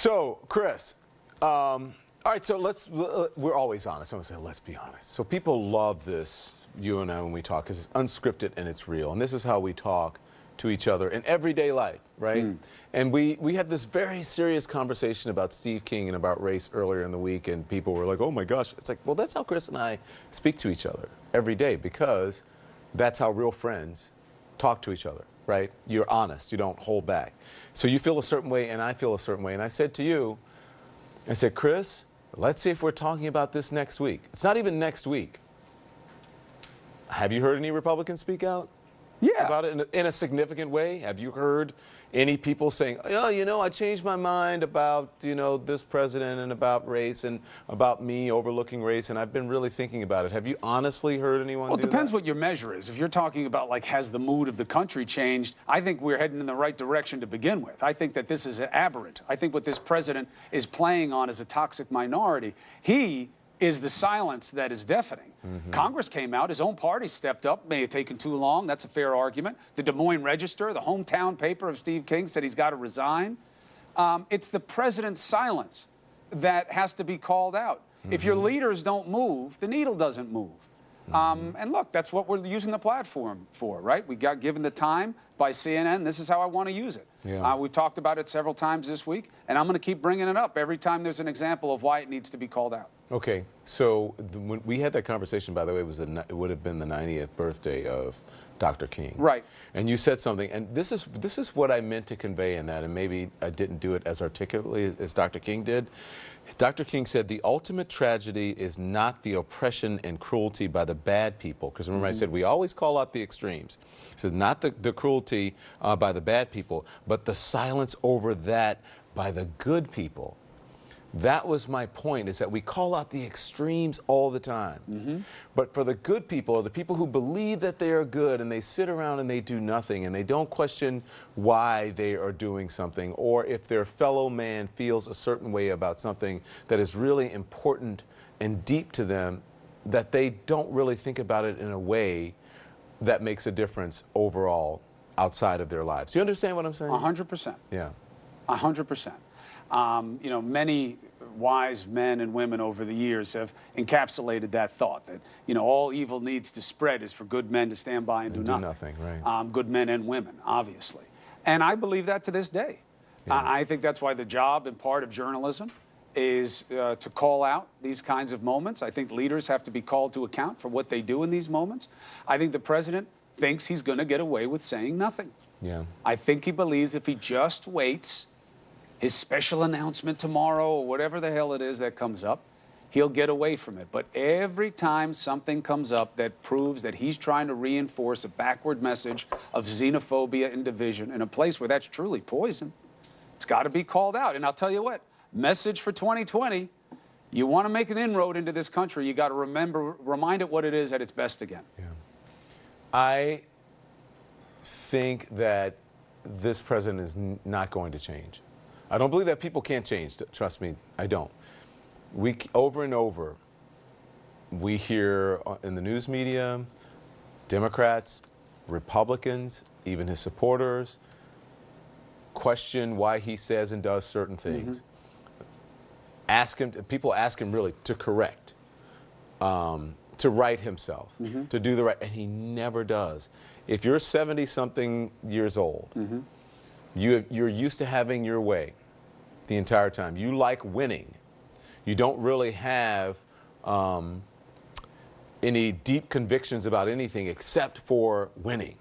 So, Chris, all right, so we're always honest. I'm going to say, let's be honest. So people love this, you and I, when we talk, because it's unscripted and it's real. And this is how we talk to each other in everyday life, right? And we had this very serious conversation about Steve King and about race earlier in the week, and people were like, oh my gosh. It's like, well, that's how Chris and I speak to each other every day, because that's how real friends talk to each other, right? You're honest, you don't hold back. So you feel a certain way and I feel a certain way. And I said to you, I said, Chris, let's see if we're talking about this next week. It's not even next week. Have you heard any Republicans speak out? Yeah. About it in a significant way? Have you heard any people saying, oh, you know, I changed my mind about, you know, this president and about race and about me overlooking race, and I've been really thinking about it. Have you honestly heard anyone Well, it do depends that? what your measure is. If you're talking about, like, has the mood of the country changed, I think we're heading in the right direction to begin with. I think that this is aberrant. I think what this president is playing on is a toxic minority. He is the silence that is deafening. Congress came out, his own party stepped up, may have taken too long, that's a fair argument. The Des Moines Register, the hometown paper of Steve King, said he's got to resign. It's the president's silence that has to be called out. If your leaders don't move, the needle doesn't move. And look, that's what we're using the platform for, right? We got given the time by CNN. This is how I want to use it. Yeah. We've talked about it several times this week, and I'm going to keep bringing it up every time there's an example of why it needs to be called out. Okay, so when we had that conversation, by the way, it would have been the 90th birthday of Dr. King. Right. And you said something, and this is what I meant to convey in that, and maybe I didn't do it as articulately as Dr. King did. Dr. King said the ultimate tragedy is not the oppression and cruelty by the bad people, because remember I said we always call out the extremes. So not the cruelty by the bad people, but the silence over that by the good people. That was my point, is that we call out the extremes all the time. But for the good people, the people who believe that they are good and they sit around and they do nothing and they don't question why they are doing something, or if their fellow man feels a certain way about something that is really important and deep to them, that they don't really think about it in a way that makes a difference overall outside of their lives. Do you understand what I'm saying? 100%. Yeah. 100%. You know, many wise men and women over the years have encapsulated that thought that, you know, all evil needs to spread is for good men to stand by and do nothing. Right. Good men and women, obviously. And I believe that to this day. Yeah. I think that's why the job and part of journalism is to call out these kinds of moments. I think leaders have to be called to account for what they do in these moments. I think the president thinks he's going to get away with saying nothing. Yeah. I think he believes if he just waits his special announcement tomorrow or whatever the hell it is that comes up, he'll get away from it. But every time something comes up that proves that he's trying to reinforce a backward message of xenophobia and division in a place where that's truly poison, it's got to be called out. And I'll tell you what, message for 2020, you want to make an inroad into this country, you got to remind it what it is at its best again. Yeah. I think that this president is not going to change. I don't believe that people can't change. Trust me, I don't. Over and over, we hear in the news media, Democrats, Republicans, even his supporters, question why he says and does certain things. People ask him really to correct, to right himself, to do the right, and he never does. If you're 70-something years old, you're used to having your way the entire time. You like winning. You don't really have any deep convictions about anything except for winning,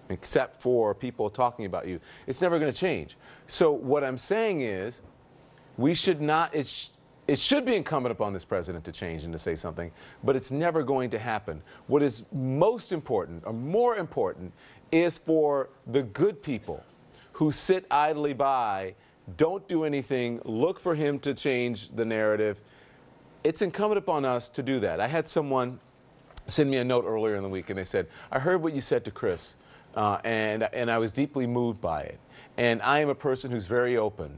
except for people talking about you. It's never going to change. So what I'm saying is, we should not, it should be incumbent upon this president to change and to say something, but it's never going to happen. What is most important, or more important, is for the good people who sit idly by, don't do anything, look for him to change the narrative. It's incumbent upon us to do that. I had someone send me a note earlier in the week, and they said, I heard what you said to Chris, and I was deeply moved by it. And I am a person who's very open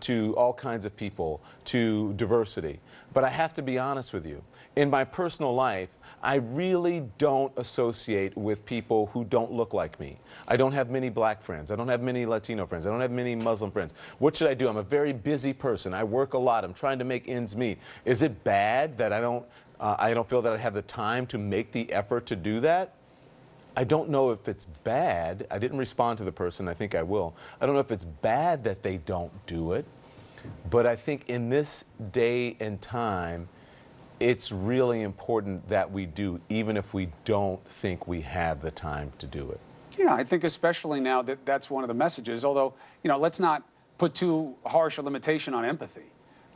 to all kinds of people, to diversity. But I have to be honest with you. In my personal life, I really don't associate with people who don't look like me. I don't have many black friends. I don't have many Latino friends. I don't have many Muslim friends. What should I do? I'm a very busy person. I work a lot. I'm trying to make ends meet. Is it bad that I don't feel that I have the time to make the effort to do that? I don't know if it's bad. I didn't respond to the person. I think I will. I don't know if it's bad that they don't do it. But I think in this day and time, it's really important that we do, even if we don't think we have the time to do it. Yeah, I think especially now that that's one of the messages, although, let's not put too harsh a limitation on empathy.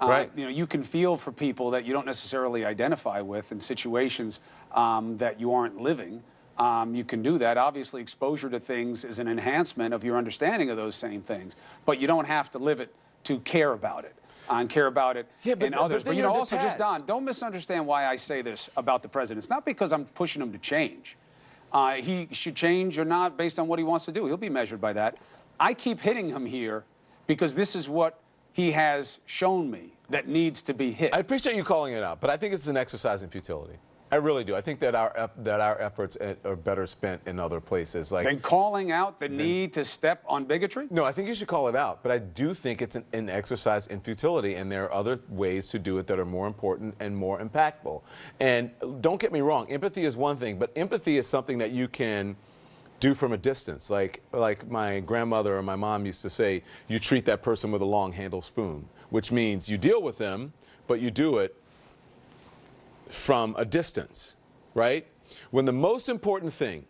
Right. You can feel for people that you don't necessarily identify with in situations that you aren't living. You can do that. Obviously, exposure to things is an enhancement of your understanding of those same things, but you don't have to live it to care about it. And care about it in others. But also just, Don, don't misunderstand why I say this about the president. It's not because I'm pushing him to change. He should change or not based on what he wants to do. He'll be measured by that. I keep hitting him here because this is what he has shown me that needs to be hit. I appreciate you calling it out, but I think it's an exercise in futility. I really do. I think that our efforts are better spent in other places. Than calling out the need to step on bigotry? No, I think you should call it out. But I do think it's an exercise in futility, and there are other ways to do it that are more important and more impactful. And don't get me wrong, empathy is one thing, but empathy is something that you can do from a distance. Like my grandmother or my mom used to say, you treat that person with a long-handled spoon, which means you deal with them, but you do it from a distance, right? When the most important thing,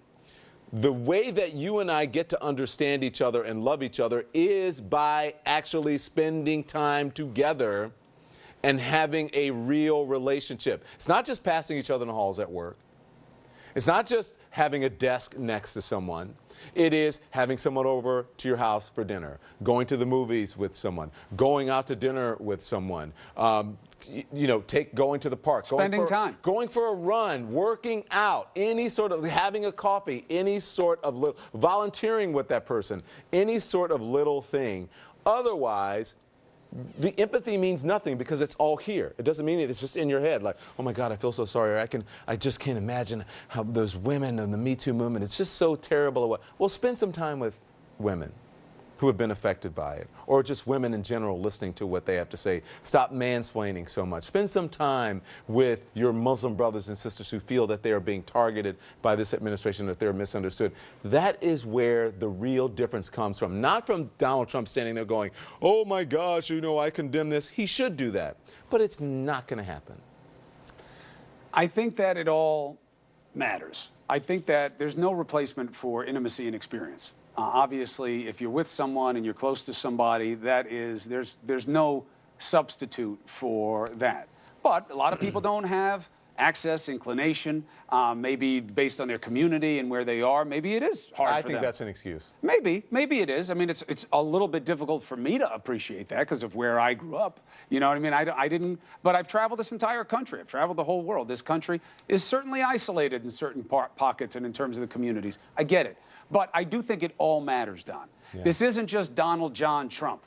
the way that you and I get to understand each other and love each other is by actually spending time together and having a real relationship. It's not just passing each other in the halls at work. It's not just having a desk next to someone. It is having someone over to your house for dinner, going to the movies with someone, going out to dinner with someone, going to the park, spending time, going for a run, working out, any sort of having a coffee, any sort of volunteering with that person, any sort of little thing. Otherwise, the empathy means nothing because it's all here. It doesn't mean it's just in your head. Like, oh my God, I feel so sorry. I just can't imagine how those women and the Me Too movement, it's just so terrible. Well, spend some time with women who have been affected by it, or just women in general listening to what they have to say. Stop mansplaining so much. Spend some time with your Muslim brothers and sisters who feel that they are being targeted by this administration, that they're misunderstood. That is where the real difference comes from. Not from Donald Trump standing there going, oh my gosh, I condemn this. He should do that, but it's not going to happen. I think that it all matters. I think that there's no replacement for intimacy and experience. Obviously, if you're with someone and you're close to somebody, there's no substitute for that. But a lot of people don't have access, inclination, maybe based on their community and where they are. Maybe it is hard for them. I think that's an excuse. Maybe it is. I mean, it's a little bit difficult for me to appreciate that because of where I grew up. You know what I mean? I didn't, but I've traveled this entire country. I've traveled the whole world. This country is certainly isolated in certain pockets and in terms of the communities. I get it. But I do think it all matters, Don. Yeah. This isn't just Donald John Trump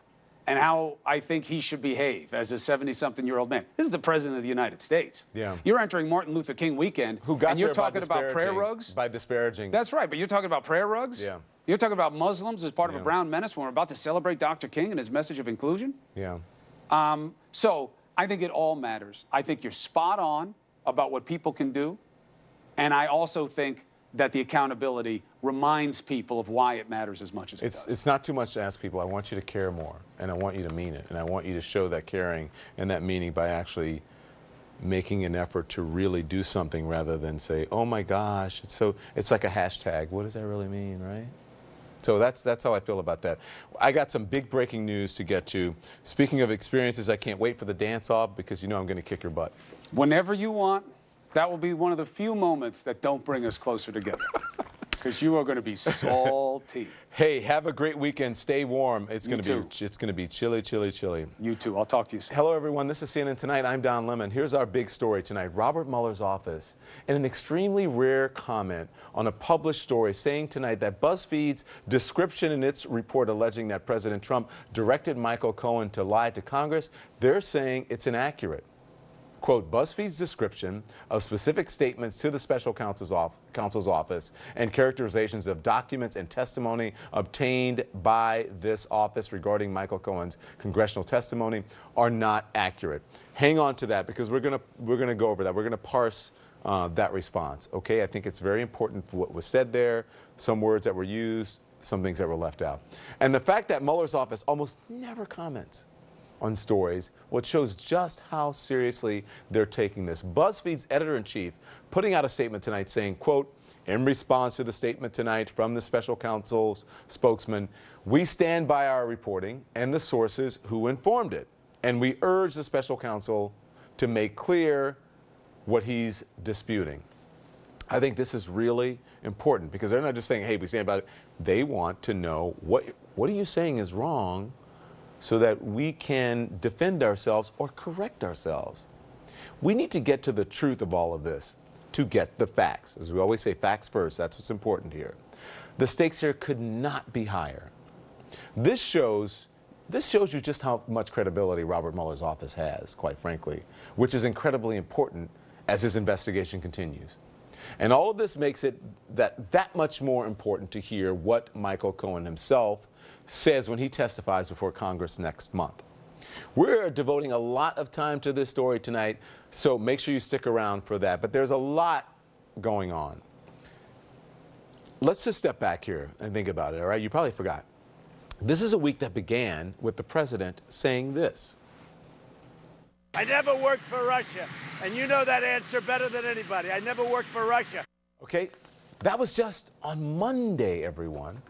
and how I think he should behave as a 70-something-year-old man. This is the President of the United States. Yeah. You're entering Martin Luther King weekend, and you're talking about prayer rugs? By disparaging. That's right, but you're talking about prayer rugs? Yeah. You're talking about Muslims as part of a brown menace when we're about to celebrate Dr. King and his message of inclusion? Yeah. So I think it all matters. I think you're spot on about what people can do, and I also think that the accountability reminds people of why it matters as much as it does. It's not too much to ask people. I want you to care more, and I want you to mean it, and I want you to show that caring and that meaning by actually making an effort to really do something rather than say, oh my gosh, it's like a hashtag. What does that really mean, right? So that's how I feel about that. I got some big breaking news to get to. Speaking of experiences, I can't wait for the dance-off because I'm going to kick your butt. Whenever you want, that will be one of the few moments that don't bring us closer together. because you are going to be salty. Hey, have a great weekend. Stay warm. It's You going to be chilly, chilly, chilly. You too. I'll talk to you soon. Hello, everyone. This is CNN Tonight. I'm Don Lemon. Here's our big story tonight. Robert Mueller's office, in an extremely rare comment on a published story, saying tonight that BuzzFeed's description in its report alleging that President Trump directed Michael Cohen to lie to Congress, they're saying it's inaccurate. Quote, BuzzFeed's description of specific statements to the special counsel's office and characterizations of documents and testimony obtained by this office regarding Michael Cohen's congressional testimony are not accurate. Hang on to that, because we're gonna go over that. We're gonna parse that response. Okay, I think it's very important for what was said there, some words that were used, some things that were left out. And the fact that Mueller's office almost never comments on stories, well, it shows just how seriously they're taking this. BuzzFeed's editor-in-chief putting out a statement tonight saying, quote, in response to the statement tonight from the special counsel's spokesman, we stand by our reporting and the sources who informed it, and we urge the special counsel to make clear what he's disputing. I think this is really important, because they're not just saying, hey, we stand by it. They want to know what are you saying is wrong, so that we can defend ourselves or correct ourselves. We need to get to the truth of all of this to get the facts. As we always say, facts first. That's what's important here. The stakes here could not be higher. This shows you just how much credibility Robert Mueller's office has, quite frankly, which is incredibly important as his investigation continues. And all of this makes it that much more important to hear what Michael Cohen himself says when he testifies before Congress next month. We're devoting a lot of time to this story tonight, so make sure you stick around for that. But there's a lot going on. Let's just step back here and think about it, all right? You probably forgot. This is a week that began with the president saying this. I never worked for Russia, and you know that answer better than anybody. I never worked for Russia. Okay, that was just on Monday, everyone.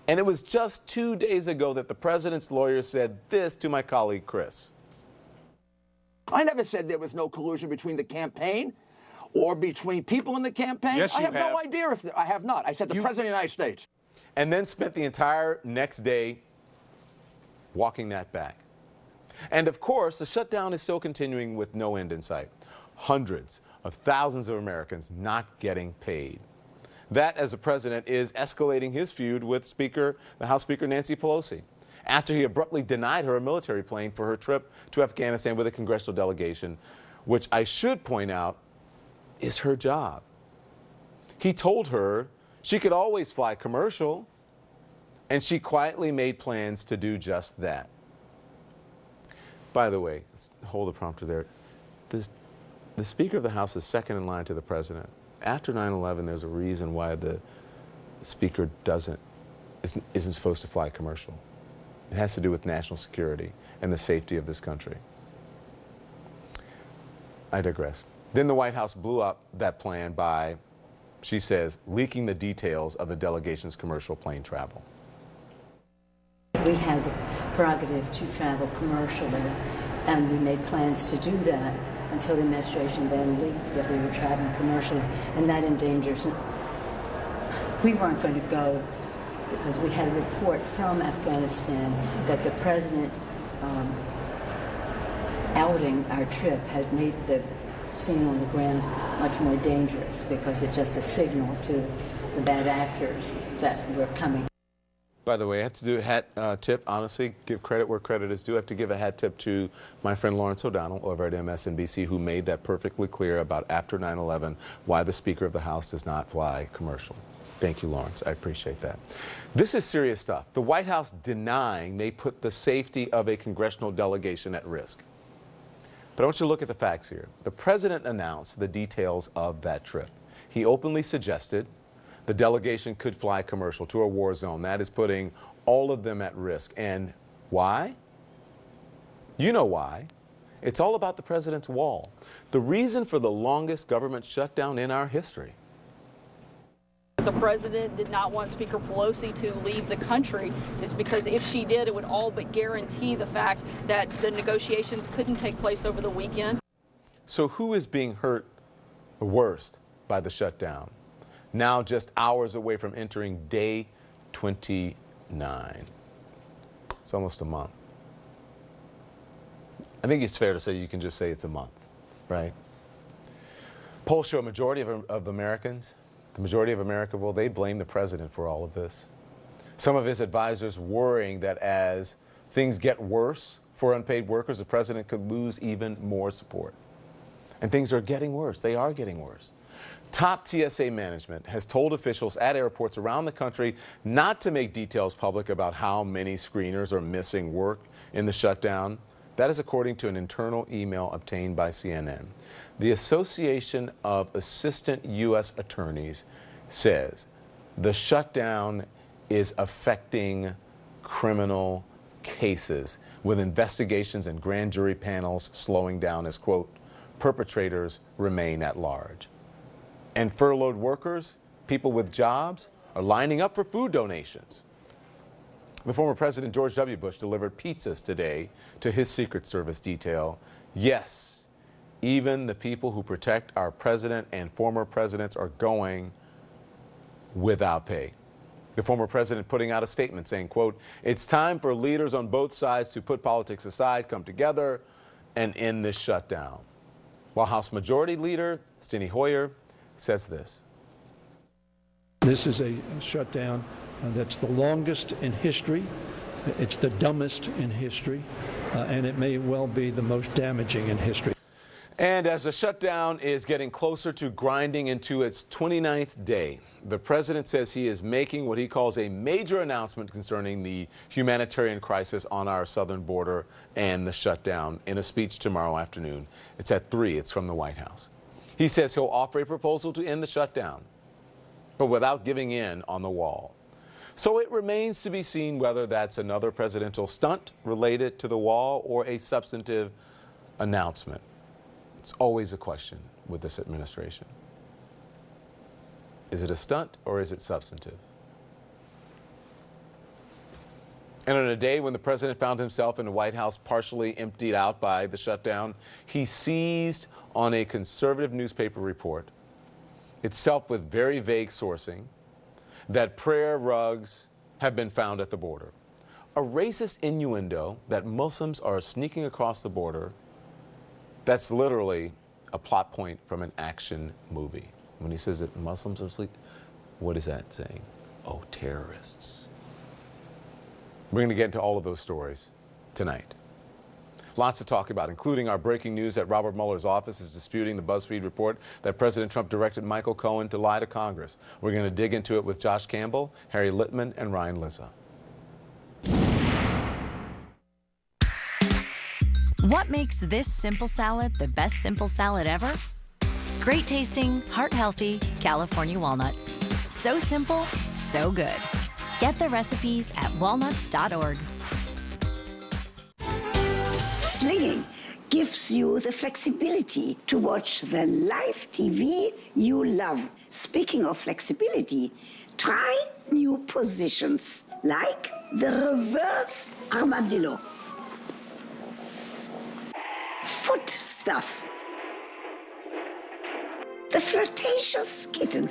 And it was just 2 days ago that the president's lawyer said this to my colleague, Chris. I never said there was no collusion between the campaign or between people in the campaign. Yes, I you have no idea if I have not. I said the President of the United States. And then spent the entire next day walking that back. And of course, the shutdown is still continuing with no end in sight. Hundreds of thousands of Americans not getting paid. That, as the president, is escalating his feud with the House Speaker Nancy Pelosi, after he abruptly denied her a military plane for her trip to Afghanistan with a congressional delegation, which I should point out is her job. He told her she could always fly commercial, and she quietly made plans to do just that. By the way, hold the prompter there. The Speaker of the House is second in line to the president. After 9/11, there's a reason why the Speaker isn't supposed to fly commercial. It has to do with national security and the safety of this country. I digress. Then the White House blew up that plan by, she says, leaking the details of the delegation's commercial plane travel. We had the prerogative to travel commercially, and we made plans to do that until the administration then leaked that we were traveling commercially, and that endangers. We weren't going to go because we had a report from Afghanistan that the president outing our trip had made the scene on the ground much more dangerous, because it's just a signal to the bad actors that we're coming. By the way, I have to do a hat tip, honestly, give credit where credit is due. I have to give a hat tip to my friend Lawrence O'Donnell over at MSNBC, who made that perfectly clear about after 9/11 why the Speaker of the House does not fly commercial. Thank you, Lawrence. I appreciate that. This is serious stuff. The White House denying they put the safety of a congressional delegation at risk. But I want you to look at the facts here. The president announced the details of that trip. He openly suggested the delegation could fly commercial to a war zone. That is putting all of them at risk. And why? You know why. It's all about the president's wall. The reason for the longest government shutdown in our history. The president did not want Speaker Pelosi to leave the country is because if she did, it would all but guarantee the fact that the negotiations couldn't take place over the weekend. So who is being hurt the worst by the shutdown? now just hours away from entering day 29. It's almost a month. I think it's fair to say you can just say it's a month, right? Polls show a majority of Americans, the majority of America, well, they blame the president for all of this. Some of his advisors worrying that as things get worse for unpaid workers, the president could lose even more support. And things are getting worse. They are getting worse. Top TSA management has told officials at airports around the country not to make details public about how many screeners are missing work in the shutdown. That is according to an internal email obtained by CNN. The Association of Assistant U.S. Attorneys says the shutdown is affecting criminal cases, with investigations and grand jury panels slowing down as, quote, perpetrators remain at large. And furloughed workers, people with jobs, are lining up for food donations. The former President George W. Bush delivered pizzas today to his Secret Service detail. Yes, even the people who protect our president and former presidents are going without pay. The former president putting out a statement saying, quote, it's time for leaders on both sides to put politics aside, come together, and end this shutdown. While House Majority Leader Steny Hoyer says this. This is a shutdown that's the longest in history. It's the dumbest in history, and it may well be the most damaging in history. And as the shutdown is getting closer to grinding into its 29th day, the president says he is making what he calls a major announcement concerning the humanitarian crisis on our southern border and the shutdown in a speech tomorrow afternoon. It's at 3. It's from the White House. He says he'll offer a proposal to end the shutdown, but without giving in on the wall. So it remains to be seen whether that's another presidential stunt related to the wall or a substantive announcement. It's always a question with this administration. Is it a stunt or is it substantive? And on a day when the president found himself in the White House partially emptied out by the shutdown, he seized on a conservative newspaper report, itself with very vague sourcing, that prayer rugs have been found at the border. A racist innuendo that Muslims are sneaking across the border. That's literally a plot point from an action movie. When he says that Muslims are asleep, what is that saying? Oh, terrorists. We're going to get into all of those stories tonight. Lots to talk about, including our breaking news that Robert Mueller's office is disputing the BuzzFeed report that President Trump directed Michael Cohen to lie to Congress. We're going to dig into it with Josh Campbell, Harry Litman, and Ryan Lizza. What makes this simple salad the best simple salad ever? Great tasting, heart-healthy California walnuts. So simple, so good. Get the recipes at walnuts.org. Slinging gives you the flexibility to watch the live TV you love. Speaking of flexibility, try new positions like the reverse armadillo. Foot stuff. The flirtatious kitten.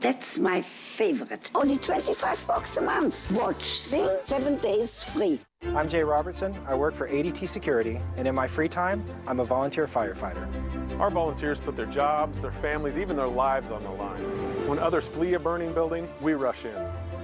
That's my favorite. Only 25 bucks a month. Watch Sing 7 days free. I'm Jay Robertson. I work for ADT Security, and in my free time, I'm a volunteer firefighter. Our volunteers put their jobs, their families, even their lives on the line. When others flee a burning building, we rush in.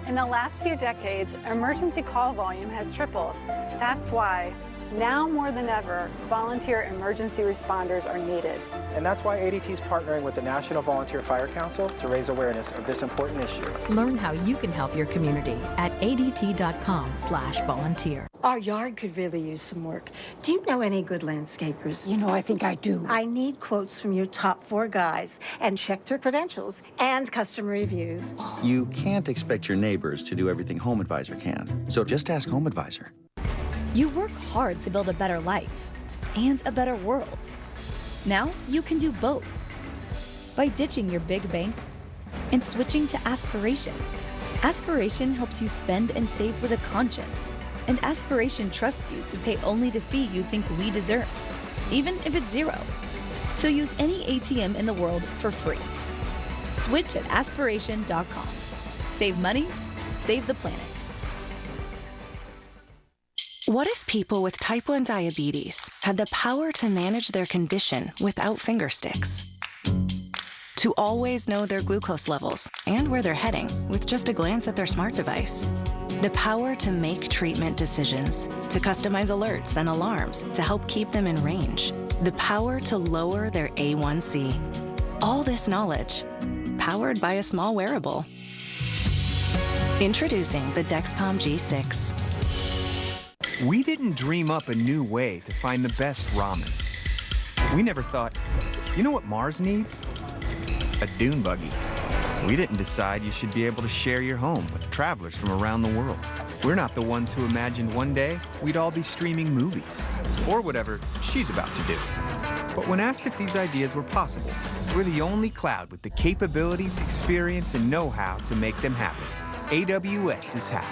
In the last few decades, emergency call volume has tripled. That's why, now more than ever, volunteer emergency responders are needed. And that's why ADT is partnering with the National Volunteer Fire Council to raise awareness of this important issue. Learn how you can help your community at adt.com/volunteer. Our yard could really use some work. Do you know any good landscapers? You know, I think I do. I need quotes from your top 4 guys and check their credentials and customer reviews. You can't expect your neighbors to do everything HomeAdvisor can, so just ask HomeAdvisor. You work hard to build a better life and a better world. Now you can do both by ditching your big bank and switching to Aspiration. Aspiration helps you spend and save with a conscience, and Aspiration trusts you to pay only the fee you think we deserve, even if it's 0. So use any ATM in the world for free. Switch at aspiration.com. Save money, save the planet. What if people with type 1 diabetes had the power to manage their condition without finger sticks? To always know their glucose levels and where they're heading with just a glance at their smart device. The power to make treatment decisions, to customize alerts and alarms to help keep them in range. The power to lower their A1C. All this knowledge, powered by a small wearable. Introducing the Dexcom G6. We didn't dream up a new way to find the best ramen. We never thought, you know what Mars needs? A dune buggy. We didn't decide you should be able to share your home with travelers from around the world. We're not the ones who imagined one day we'd all be streaming movies, or whatever she's about to do. But when asked if these ideas were possible, we're the only cloud with the capabilities, experience, and know-how to make them happen. AWS is how.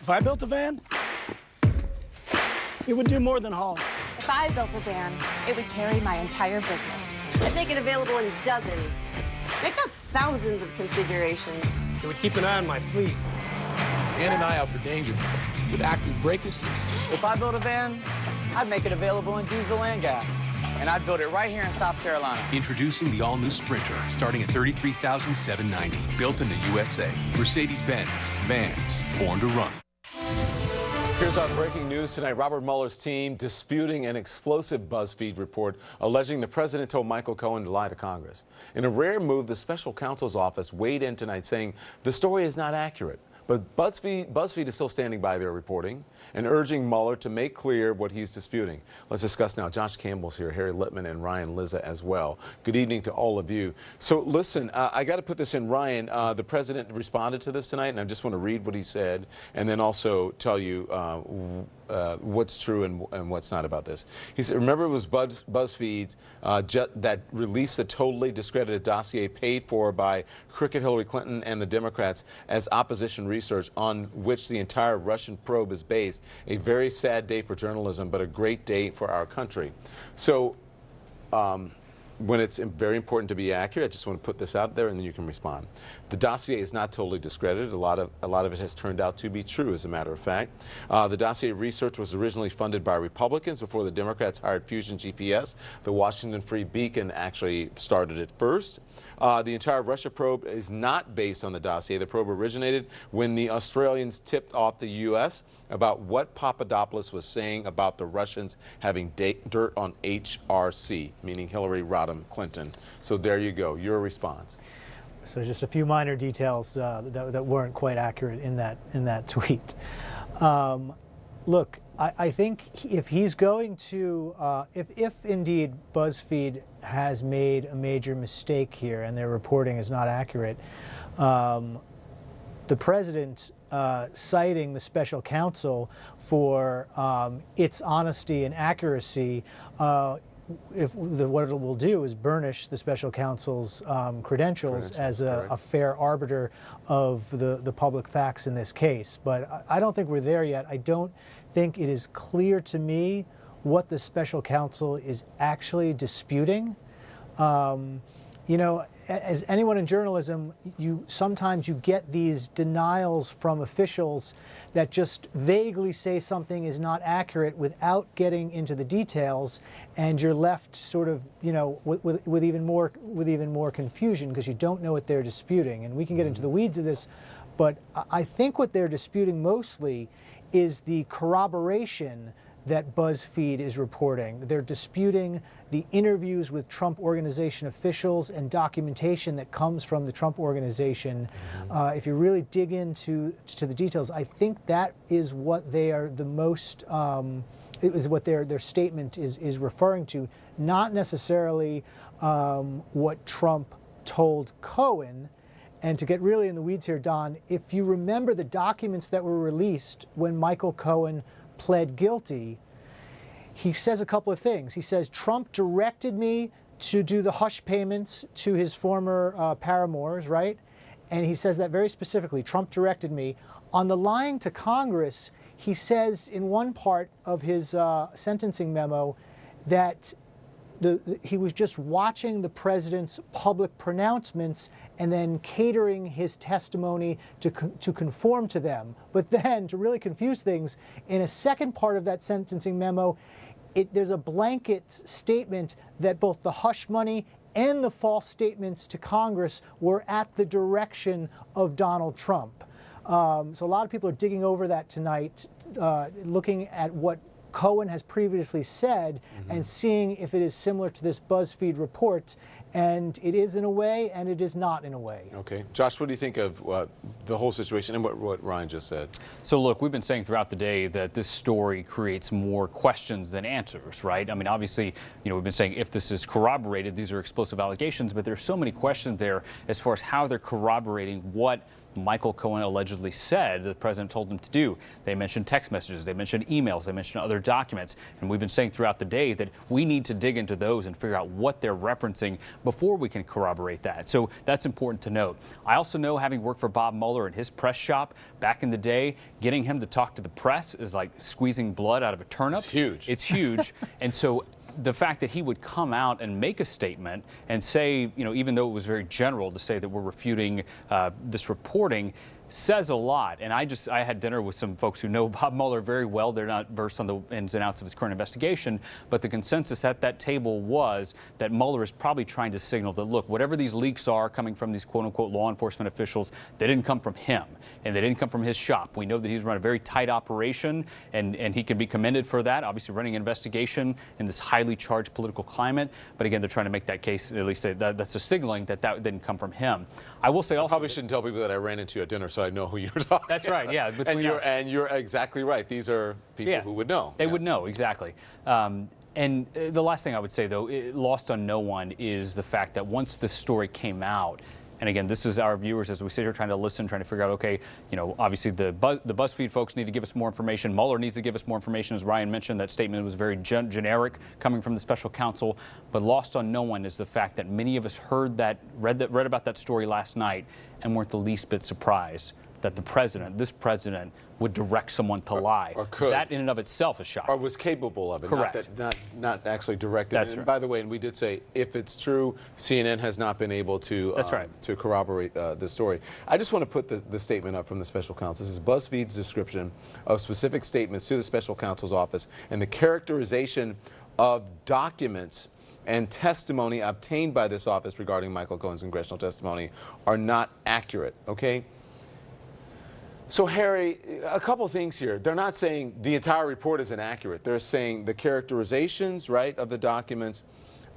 If I built a van, it would do more than haul. If I built a van, it would carry my entire business. I'd make it available in dozens. They've got thousands of configurations. It would keep an eye on my fleet. And an eye out for danger with active brake assist. If I built a van, I'd make it available in diesel and gas. And I'd build it right here in South Carolina. Introducing the all-new Sprinter, starting at $33,790. Built in the USA. Mercedes-Benz. Vans. Born to run. Here's our breaking news tonight. Robert Mueller's team disputing an explosive BuzzFeed report alleging the president told Michael Cohen to lie to Congress. In a rare move, the special counsel's office weighed in tonight saying the story is not accurate. But BuzzFeed is still standing by their reporting and urging Mueller to make clear what he's disputing. Let's discuss now. Josh Campbell's here, Harry Littman and Ryan Lizza as well. Good evening to all of you. So listen, I got to put this in. Ryan, the president responded to this tonight, and I just want to read what he said and then also tell you what's true and what's not about this. He said, remember it was BuzzFeed that released a totally discredited dossier paid for by crooked Hillary Clinton and the Democrats as opposition research on which the entire Russian probe is based. A very sad day for journalism, but a great day for our country. So when it's very important to be accurate, I just want to put this out there and then you can respond. The dossier is not totally discredited. A lot of it has turned out to be true, as a matter of fact. The dossier research was originally funded by Republicans before the Democrats hired Fusion GPS. The Washington Free Beacon actually started it first. The entire Russia probe is not based on the dossier. The probe originated when the Australians tipped off the U.S. about what Papadopoulos was saying about the Russians having dirt on HRC, meaning Hillary Rodham Clinton. So there you go, your response. So just a few minor details that weren't quite accurate in that tweet. Look, I think if he's going to, if indeed BuzzFeed has made a major mistake here and their reporting is not accurate, the president citing the special counsel for its honesty and accuracy, what it will do is burnish the special counsel's credentials as a fair arbiter of the public facts in this case. But I don't think we're there yet. I don't think it is clear to me what the special counsel is actually disputing. You know, as anyone in journalism, sometimes you get these denials from officials that just vaguely say something is not accurate without getting into the details, and you're left sort of, you know, with even more confusion because you don't know what they're disputing. And we can get into the weeds of this, but I think what they're disputing mostly is the corroboration that BuzzFeed is reporting. They're disputing the interviews with Trump Organization officials and documentation that comes from the Trump Organization. If you really dig into the details, I think that is what they are the most, is what their statement is referring to, not necessarily what Trump told Cohen. And to get really in the weeds here, Don, if you remember the documents that were released when Michael Cohen pled guilty, he says a couple of things. He says, Trump directed me to do the hush payments to his former paramours, right? And he says that very specifically, Trump directed me. On the lying to Congress, he says in one part of his sentencing memo that he was just watching the president's public pronouncements and then catering his testimony to conform to them. But then, to really confuse things, in a second part of that sentencing memo, there's a blanket statement that both the hush money and the false statements to Congress were at the direction of Donald Trump. So a lot of people are digging over that tonight, looking at what Cohen has previously said and seeing if it is similar to this BuzzFeed report. And it is in a way, and it is not in a way. Okay. Josh, what do you think of the whole situation and what Ryan just said? So, look, we've been saying throughout the day that this story creates more questions than answers, right? I mean, obviously, we've been saying if this is corroborated, these are explosive allegations, but there's so many questions there as far as how they're corroborating what Michael Cohen allegedly said the president told him to do. They mentioned text messages, they mentioned emails, they mentioned other documents. And we've been saying throughout the day that we need to dig into those and figure out what they're referencing before we can corroborate that. So that's important to note. I also know, having worked for Bob Mueller in his press shop back in the day, getting him to talk to the press is like squeezing blood out of a turnip. It's huge. It's huge. And so the fact that he would come out and make a statement and say, even though it was very general, to say that we're refuting this reporting says a lot. And I had dinner with some folks who know Bob Mueller very well. They're not versed on the ins and outs of his current investigation, but the consensus at that table was that Mueller is probably trying to signal that, look, whatever these leaks are coming from these quote-unquote law enforcement officials, they didn't come from him, and they didn't come from his shop. We know that he's run a very tight operation, and he can be commended for that, obviously running an investigation in this highly charged political climate. But again, they're trying to make that case, at least that's a signaling that didn't come from him. I will say also, I probably shouldn't tell people that I ran into you at dinner, so I know who you're talking. That's right, yeah. And you're exactly right. These are people who would know. They would know, exactly. And the last thing I would say, though, lost on no one, is the fact that once this story came out, and again, this is our viewers as we sit here trying to listen, trying to figure out, okay, obviously the BuzzFeed folks need to give us more information. Mueller needs to give us more information. As Ryan mentioned, that statement was very generic coming from the special counsel. But lost on no one is the fact that many of us read about that story last night and weren't the least bit surprised that this president, would direct someone to lie. Or could. That in and of itself is shocking. Or was capable of it. Correct. Not actually directed. That's and right. by the way, and we did say, if it's true, CNN has not been able to to corroborate the story. I just want to put the statement up from the special counsel. This is BuzzFeed's description of specific statements to the special counsel's office and the characterization of documents and testimony obtained by this office regarding Michael Cohen's congressional testimony are not accurate, okay? So, Harry, a couple things here. They're not saying the entire report is inaccurate. They're saying the characterizations, right, of the documents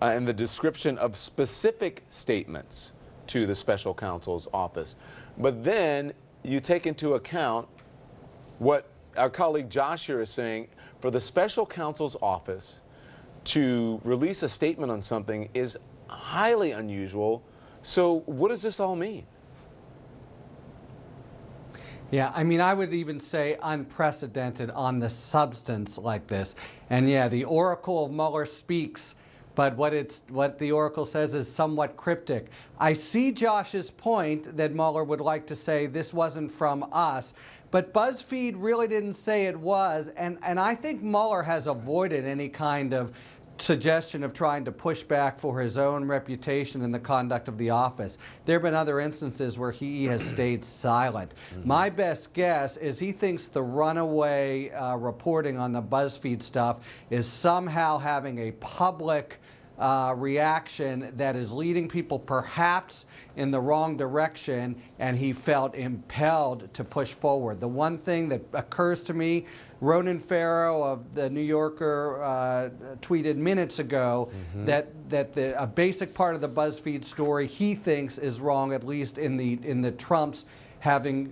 and the description of specific statements to the special counsel's office. But then you take into account what our colleague Josh here is saying. For the special counsel's office to release a statement on something is highly unusual. So what does this all mean? Yeah, I mean, I would even say unprecedented on the substance like this. And yeah, the Oracle of Mueller speaks, but what the Oracle says is somewhat cryptic. I see Josh's point that Mueller would like to say this wasn't from us, but BuzzFeed really didn't say it was, and I think Mueller has avoided any kind of suggestion of trying to push back for his own reputation in the conduct of the office. There have been other instances where he has stayed silent. My best guess is he thinks the runaway reporting on the BuzzFeed stuff is somehow having a public reaction that is leading people perhaps in the wrong direction, and he felt impelled to push forward. The one thing that occurs to me, Ronan Farrow of the New Yorker tweeted minutes ago that a basic part of the BuzzFeed story he thinks is wrong, at least in the Trumps having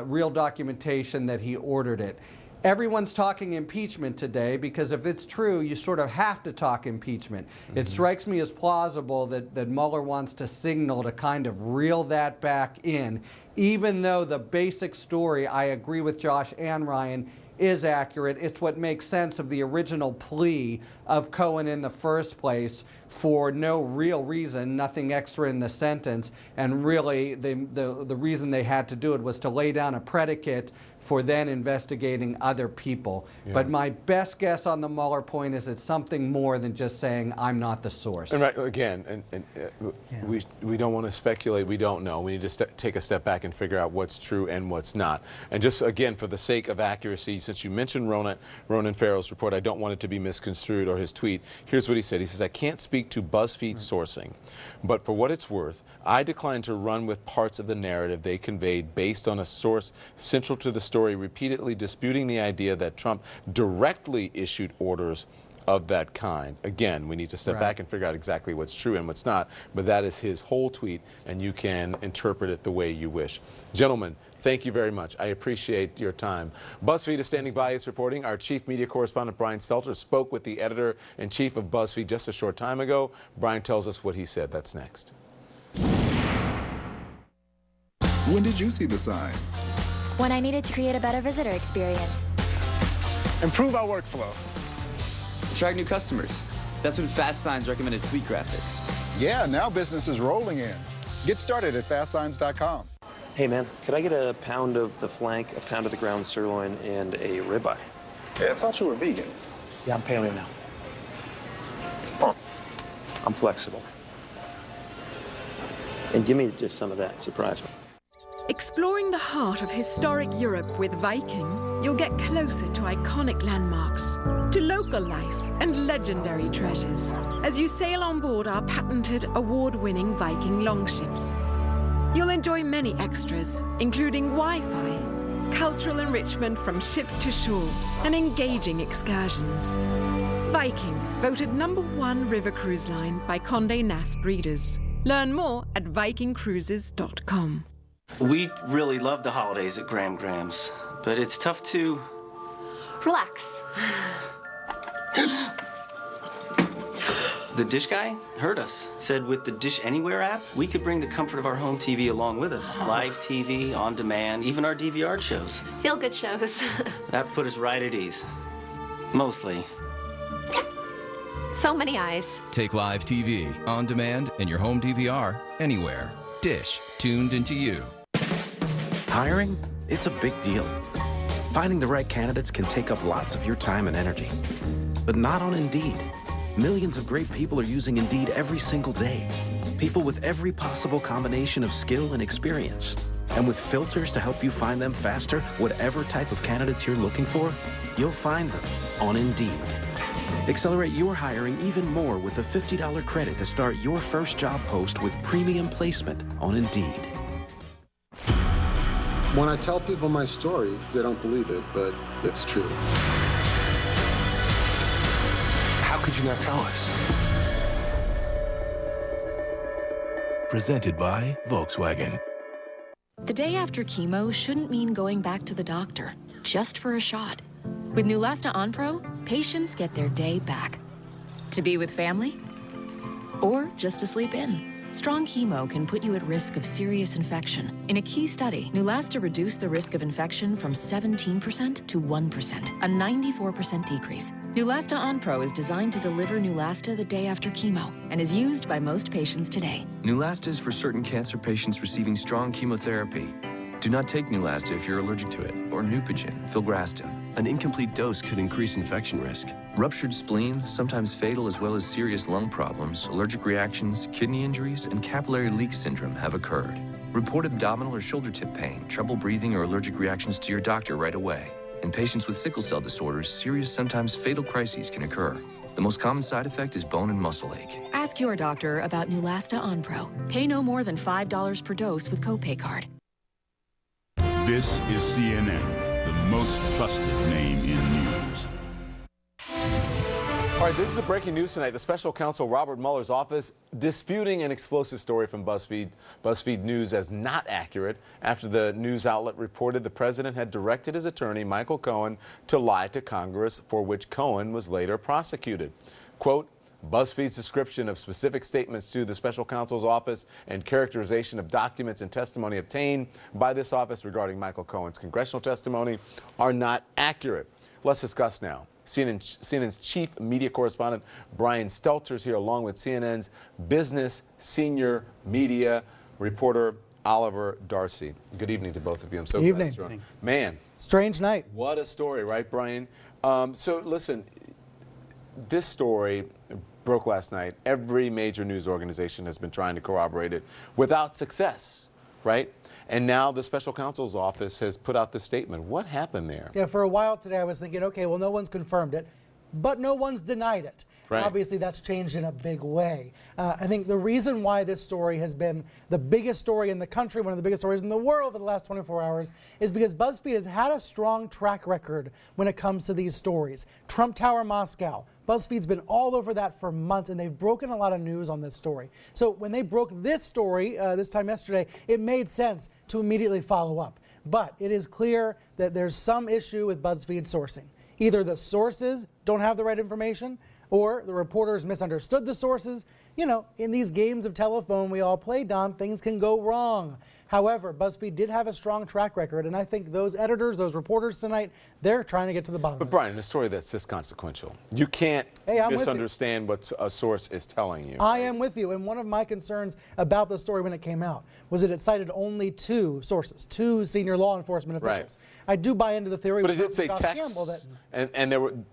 real documentation that he ordered it. Everyone's talking impeachment today because if it's true, you sort of have to talk impeachment. It strikes me as plausible that Mueller wants to signal to kind of reel that back in, even though the basic story, I agree with Josh and Ryan, is accurate. It's what makes sense of the original plea of Cohen in the first place for no real reason, nothing extra in the sentence, and really the reason they had to do it was to lay down a predicate for then investigating other people. Yeah. But my best guess on the Mueller point is it's something more than just saying, I'm not the source. And right, again, we don't want to speculate. We don't know. We need to take a step back and figure out what's true and what's not. And just, again, for the sake of accuracy, since you mentioned Ronan Farrow's report, I don't want it to be misconstrued, or his tweet. Here's what he said. He says, I can't speak to BuzzFeed's sourcing, but for what it's worth, I decline to run with parts of the narrative they conveyed based on a source central to the story repeatedly disputing the idea that Trump directly issued orders of that kind. Again, we need to step back and figure out exactly what's true and what's not, but that is his whole tweet, and you can interpret it the way you wish. Gentlemen, thank you very much. I appreciate your time. BuzzFeed is standing by its reporting. Our chief media correspondent, Brian Stelter, spoke with the editor-in-chief of BuzzFeed just a short time ago. Brian tells us what he said. That's next. When did you see the sign? When I needed to create a better visitor experience. Improve our workflow. Attract new customers. That's when Fast Signs recommended Fleet Graphics. Yeah, now business is rolling in. Get started at fastsigns.com. Hey man, could I get a pound of the flank, a pound of the ground sirloin, and a ribeye? Hey, I thought you were vegan. Yeah, I'm paleo now. Oh, I'm flexible. And give me just some of that, surprise me. Exploring the heart of historic Europe with Viking, you'll get closer to iconic landmarks, to local life and legendary treasures as you sail on board our patented, award-winning Viking longships. You'll enjoy many extras, including Wi-Fi, cultural enrichment from ship to shore, and engaging excursions. Viking, voted #1 river cruise line by Condé Nast readers. Learn more at vikingcruises.com. We really love the holidays at Graham Grahams, but it's tough to... Relax. The Dish guy heard us. Said with the Dish Anywhere app, we could bring the comfort of our home TV along with us. Live TV, on demand, even our DVR shows. Feel good shows. That put us right at ease. Mostly. So many eyes. Take live TV, on demand, and your home DVR anywhere. Dish, tuned into you. Hiring? It's a big deal. Finding the right candidates can take up lots of your time and energy. But not on Indeed. Millions of great people are using Indeed every single day. People with every possible combination of skill and experience. And with filters to help you find them faster, whatever type of candidates you're looking for, you'll find them on Indeed. Accelerate your hiring even more with a $50 credit to start your first job post with premium placement on Indeed. When I tell people my story, they don't believe it, but it's true. How could you not tell us? Presented by Volkswagen. The day after chemo shouldn't mean going back to the doctor, just for a shot. With Neulasta Onpro, patients get their day back. To be with family, or just to sleep in. Strong chemo can put you at risk of serious infection. In a key study, Neulasta reduced the risk of infection from 17% to 1%, a 94% decrease. Neulasta Onpro is designed to deliver Neulasta the day after chemo and is used by most patients today. Neulasta is for certain cancer patients receiving strong chemotherapy. Do not take Neulasta if you're allergic to it, or Neupogen, filgrastim. An incomplete dose could increase infection risk. Ruptured spleen, sometimes fatal, as well as serious lung problems, allergic reactions, kidney injuries, and capillary leak syndrome have occurred. Report abdominal or shoulder tip pain, trouble breathing, or allergic reactions to your doctor right away. In patients with sickle cell disorders, serious, sometimes fatal crises can occur. The most common side effect is bone and muscle ache. Ask your doctor about Neulasta Onpro. Pay no more than $5 per dose with copay card. This is CNN, the most trusted name in news. All right, this is a breaking news tonight. The special counsel Robert Mueller's office disputing an explosive story from BuzzFeed News as not accurate after the news outlet reported the president had directed his attorney, Michael Cohen, to lie to Congress, for which Cohen was later prosecuted. Quote, BuzzFeed's description of specific statements to the special counsel's office and characterization of documents and testimony obtained by this office regarding Michael Cohen's congressional testimony are not accurate. Let's discuss now. CNN's chief media correspondent Brian Stelter is here, along with CNN's business senior media reporter Oliver Darcy. Good evening to both of you. I'm so Evening. glad you're on. Man. Strange night. What a story, right, Brian? So listen, this story broke last night. Every major news organization has been trying to corroborate it without success, right? And now the special counsel's office has put out this statement. What happened there? Yeah, for a while today I was thinking, okay, well, no one's confirmed it, but no one's denied it. Right. Obviously, that's changed in a big way. I think the reason why this story has been the biggest story in the country, one of the biggest stories in the world for the last 24 hours, is because BuzzFeed has had a strong track record when it comes to these stories. Trump Tower Moscow. BuzzFeed's been all over that for months, and they've broken a lot of news on this story. So when they broke this story this time yesterday, it made sense to immediately follow up. But it is clear that there's some issue with BuzzFeed sourcing. Either the sources don't have the right information, or the reporters misunderstood the sources. You know, in these games of telephone we all play, Don, things can go wrong. However, BuzzFeed did have a strong track record, and I think those editors, those reporters tonight, they're trying to get to the bottom of it. But Brian, a story that's this consequential, you can't misunderstand what a source is telling you. I am with you, and one of my concerns about the story when it came out was that it cited only two sources, two senior law enforcement officials. Right. I do buy into the theory. But it did say text, and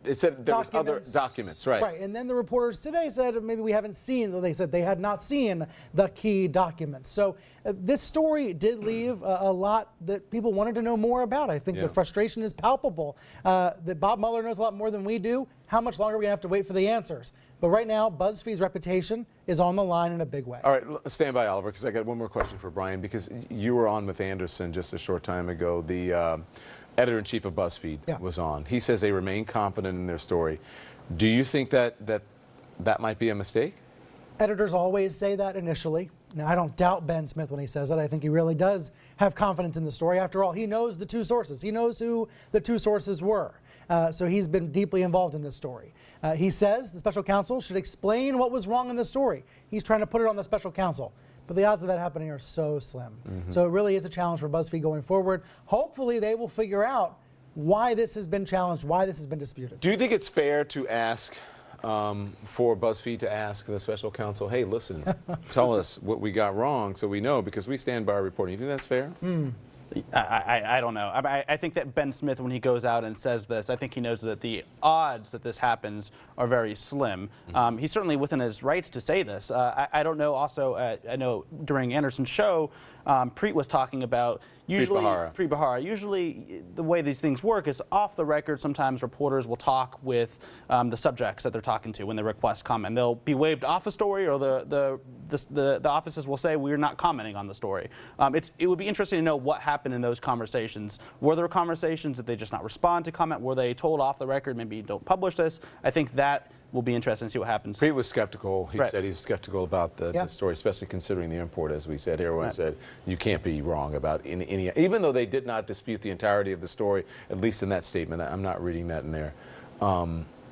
it said there was other documents, right? Right, and then the reporters today said maybe we haven't seen, they said they had not seen the key documents. So this story did leave a lot that people wanted to know more about. I think the frustration is palpable. That Bob Mueller knows a lot more than we do. How much longer are we going to have to wait for the answers? But right now, BuzzFeed's reputation is on the line in a big way. All right, stand by, Oliver, because I got one more question for Brian, because you were on with Anderson just a short time ago. The editor-in-chief of BuzzFeed was on. He says they remain confident in their story. Do you think that might be a mistake? Editors always say that initially. Now, I don't doubt Ben Smith when he says it. I think he really does have confidence in the story. After all, he knows the two sources. He knows who the two sources were. So he's been deeply involved in this story. He says the special counsel should explain what was wrong in the story. He's trying to put it on the special counsel. But the odds of that happening are so slim. So it really is a challenge for BuzzFeed going forward. Hopefully they will figure out why this has been challenged, why this has been disputed. Do you think it's fair to ask, for BuzzFeed to ask the special counsel, hey, listen, tell us what we got wrong so we know, because we stand by our reporting. You think that's fair? I don't know. I think that Ben Smith, when he goes out and says this, I think he knows that the odds that this happens are very slim. He's certainly within his rights to say this. I don't know. Also, I know during Anderson's show, Preet was talking about Preet Bharara. Usually the way these things work is off the record. Sometimes reporters will talk with the subjects that they're talking to when they request comment. They'll be waived off a story, or the offices will say, we're not commenting on the story. It would be interesting to know what happened in those conversations. Were there conversations that they just not respond to comment? Were they told off the record, maybe don't publish this? I think that will be interesting to see what happens. Preet was skeptical. He said he's skeptical about the story, especially considering the import, as we said. Everyone said you can't be wrong about any, even though they did not dispute the entirety of the story, at least in that statement. I'm not reading that in there.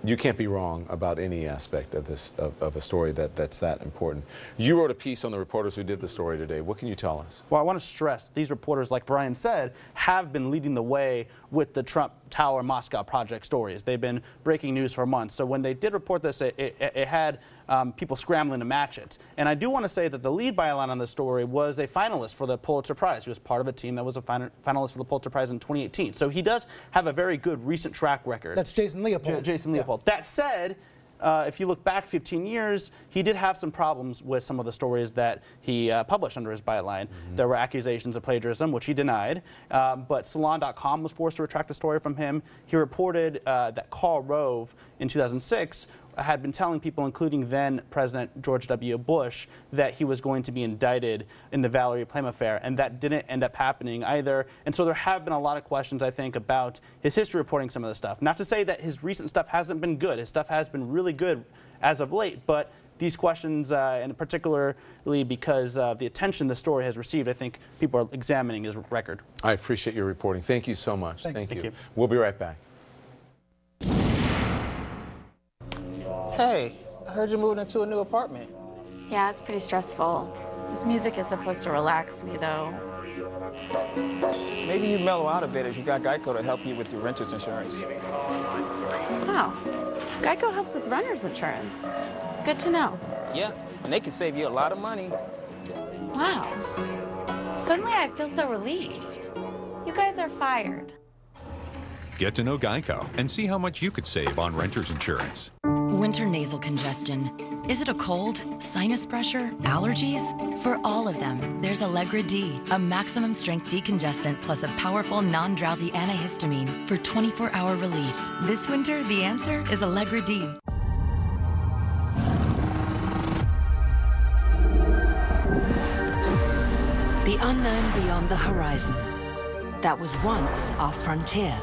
You can't be wrong about any aspect of this of a story that's that important. You wrote a piece on the reporters who did the story today. What can you tell us? Well, I want to stress these reporters, like Brian said, have been leading the way with the Trump Tower Moscow project stories. They've been breaking news for months. So when they did report this, it had people scrambling to match it. And I do want to say that the lead byline on the story was a finalist for the Pulitzer Prize. He was part of a team that was a finalist for the Pulitzer Prize in 2018. So he does have a very good recent track record. That's Jason Leopold. Jason Leopold. That said, if you look back 15 years, he did have some problems with some of the stories that he published under his byline. There were accusations of plagiarism, which he denied, but Salon.com was forced to retract the story from him. He reported that Karl Rove in 2006 had been telling people, including then President George W. Bush, that he was going to be indicted in the Valerie Plame affair, and that didn't end up happening either. And so there have been a lot of questions, I think, about his history reporting some of the stuff. Not to say that his recent stuff hasn't been good. His stuff has been really good as of late, but these questions, and particularly because of the attention the story has received, I think people are examining his record. I appreciate your reporting. Thank you so much. Thanks. Thank you. We'll be right back. Hey, I heard you moved into a new apartment. Yeah, it's pretty stressful. This music is supposed to relax me, though. Maybe you mellow out a bit if you got Geico to help you with your renter's insurance. Wow. Geico helps with renter's insurance. Good to know. Yeah, and they can save you a lot of money. Wow. Suddenly I feel so relieved. You guys are fired. Get to know Geico and see how much you could save on renter's insurance. Winter nasal congestion. Is it a cold, sinus pressure, allergies? For all of them, there's Allegra D, a maximum strength decongestant plus a powerful non-drowsy antihistamine for 24-hour relief. This winter, the answer is Allegra D. The unknown beyond the horizon. That was once our frontier.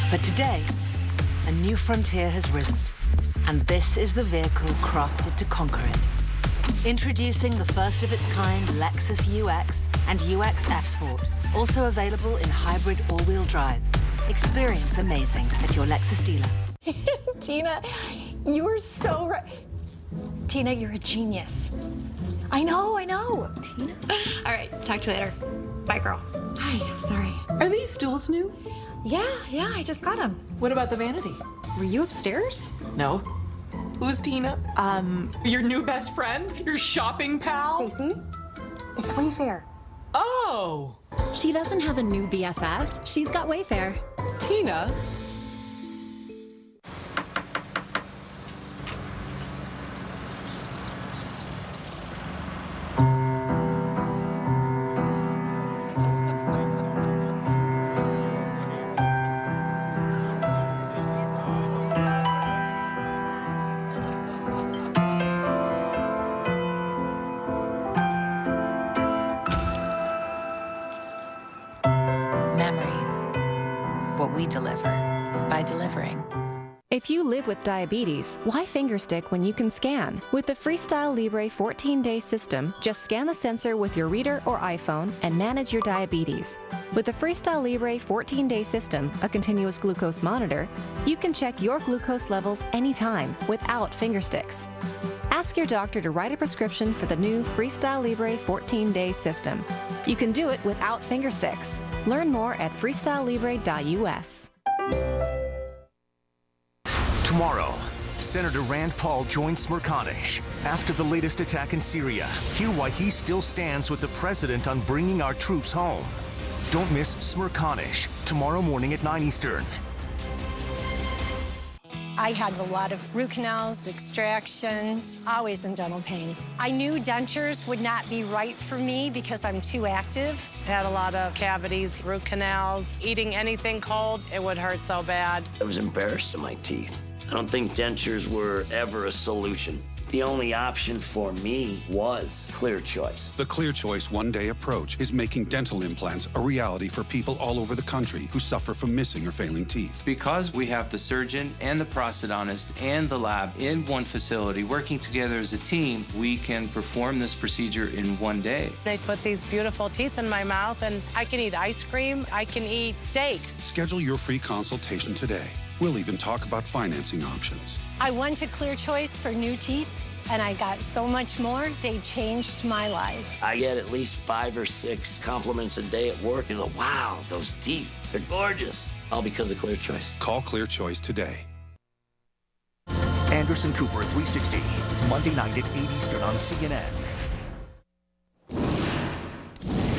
But today, a new frontier has risen. And this is the vehicle crafted to conquer it. Introducing the first of its kind Lexus UX and UX F Sport. Also available in hybrid all-wheel drive. Experience amazing at your Lexus dealer. Tina, you are so right. Tina, you're a genius. I know. Tina. All right, talk to you later. Bye, girl. Hi, sorry. Are these stools new? Yeah, I just got them. What about the vanity? Were you upstairs? No. Who's Tina? Your new best friend? Your shopping pal? Stacy, it's Wayfair. Oh! She doesn't have a new BFF. She's got Wayfair. Tina? What we deliver by delivering. If you live with diabetes, why fingerstick when you can scan? With the Freestyle Libre 14-day system, just scan the sensor with your reader or iPhone and manage your diabetes. With the Freestyle Libre 14-day system, a continuous glucose monitor, you can check your glucose levels anytime without fingersticks. Ask your doctor to write a prescription for the new Freestyle Libre 14-day system. You can do it without fingersticks. Learn more at freestylelibre.us. Tomorrow, Senator Rand Paul joins Smerconish. After the latest attack in Syria, hear why he still stands with the president on bringing our troops home. Don't miss Smerconish, tomorrow morning at 9 Eastern. I had a lot of root canals, extractions, always in dental pain. I knew dentures would not be right for me because I'm too active. Had a lot of cavities, root canals, eating anything cold, it would hurt so bad. I was embarrassed of my teeth. I don't think dentures were ever a solution. The only option for me was Clear Choice. The Clear Choice one-day approach is making dental implants a reality for people all over the country who suffer from missing or failing teeth. Because we have the surgeon and the prosthodontist and the lab in one facility working together as a team, we can perform this procedure in one day. They put these beautiful teeth in my mouth, and I can eat ice cream, I can eat steak. Schedule your free consultation today. We'll even talk about financing options. I went to Clear Choice for new teeth, and I got so much more. They changed my life. I get at least 5 or 6 compliments a day at work. And wow, those teeth, they're gorgeous. All because of Clear Choice. Call Clear Choice today. Anderson Cooper 360, Monday night at 8 Eastern on CNN.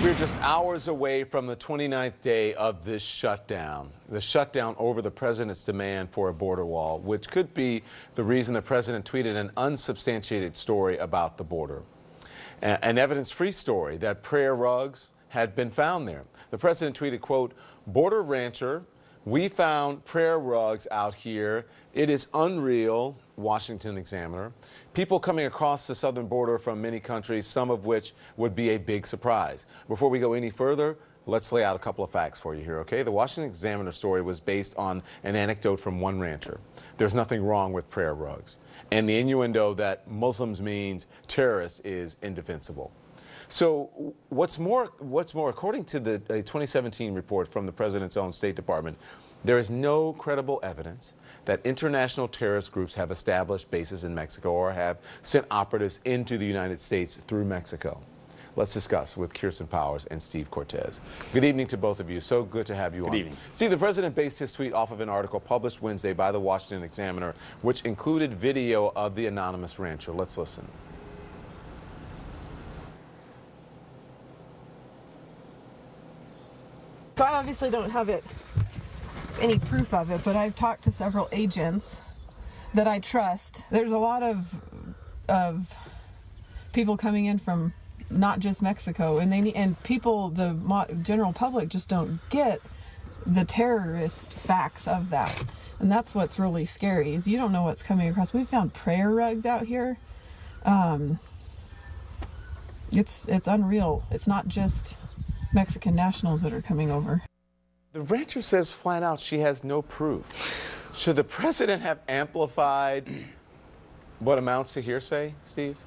We're just hours away from the 29th day of this shutdown. The shutdown over the president's demand for a border wall, which could be the reason the president tweeted an unsubstantiated story about the border. An evidence-free story that prayer rugs had been found there. The president tweeted, quote, "Border rancher, we found prayer rugs out here. It is unreal," Washington Examiner. "People coming across the southern border from many countries, some of which would be a big surprise." Before we go any further, let's lay out a couple of facts for you here, okay? The Washington Examiner story was based on an anecdote from one rancher. There's nothing wrong with prayer rugs. And the innuendo that Muslims means terrorists is indefensible. So what's more, according to the 2017 report from the president's own State Department, there is no credible evidence that international terrorist groups have established bases in Mexico or have sent operatives into the United States through Mexico. Let's discuss with Kirsten Powers and Steve Cortez. Good evening to both of you. So good to have you on. Good evening. Steve, the president based his tweet off of an article published Wednesday by the Washington Examiner, which included video of the anonymous rancher. Let's listen. So I obviously don't have any proof of it, but I've talked to several agents that I trust. There's a lot of people coming in from not just Mexico, and people, the general public, just don't get the terrorist facts of that. And that's what's really scary, is you don't know what's coming across. We found prayer rugs out here. It's unreal. It's not just Mexican nationals that are coming over. The rancher says flat out she has no proof. Should the president have amplified what amounts to hearsay, Steve?